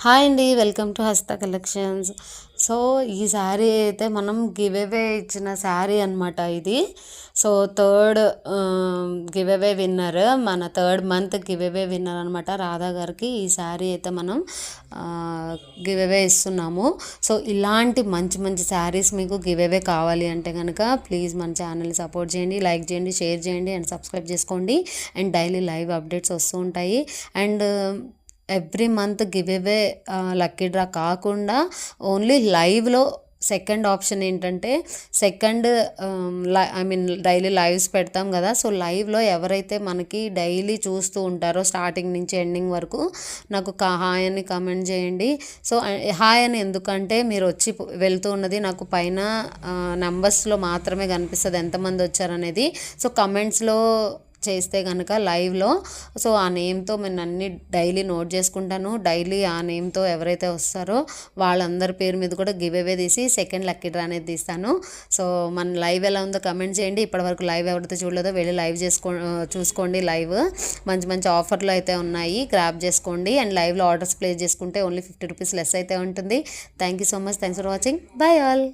Hi అండి, welcome to హస్త collections. So ఈ శారీ అయితే మనం గివ్ అవే ఇచ్చిన శారీ అనమాట ఇది. సో గివ్ అవే విన్నర్, మన third month give away winner అనమాట రాధా గారికి ఈ శారీ అయితే మనం గివ్ అవే ఇస్తున్నాము. సో ఇలాంటి మంచి మంచి శారీస్ మీకు గివ్ అవే కావాలి అంటే కనుక ప్లీజ్ మన ఛానల్ని సపోర్ట్ చేయండి, లైక్ చేయండి, షేర్ చేయండి అండ్ సబ్స్క్రైబ్ చేసుకోండి. అండ్ డైలీ లైవ్ అప్డేట్స్ వస్తూ ఉంటాయి. And every month give away lucky draw కాకుండా ఓన్లీ లైవ్లో సెకండ్ ఆప్షన్ ఏంటంటే డైలీ లైవ్స్ పెడతాం కదా. సో లైవ్లో ఎవరైతే మనకి డైలీ చూస్తూ ఉంటారో స్టార్టింగ్ నుంచి ఎండింగ్ వరకు నాకు హాయ్ అని కమెంట్ చేయండి. సో హాయ్ అని ఎందుకంటే మీరు వచ్చి వెళ్తూ ఉన్నది నాకు పైన నెంబర్స్లో మాత్రమే కనిపిస్తుంది ఎంతమంది వచ్చారనేది. సో కమెంట్స్లో చేస్తే కనుక లైవ్లో సో ఆ నేమ్తో నేను అన్ని డైలీ నోట్ చేసుకుంటాను. డైలీ ఆ నేమ్తో ఎవరైతే వస్తారో వాళ్ళందరి పేరు మీద కూడా గివ్ అవే తీసి సెకండ్ లక్కీ డ్రా అనేది తీస్తాను. సో మన లైవ్ ఎలా ఉందో కమెంట్ చేయండి. ఇప్పటివరకు లైవ్ ఎవరైతే చూడలేదో వెళ్ళి లైవ్ చూసుకోండి. లైవ్ మంచి మంచి ఆఫర్లు అయితే ఉన్నాయి, గ్రాప్ చేసుకోండి. అండ్ లైవ్లో ఆర్డర్స్ ప్లేస్ చేసుకుంటే ఓన్లీ 50 రూపీస్ లెస్ అయితే ఉంటుంది. Thank you so much, thanks for watching, by all.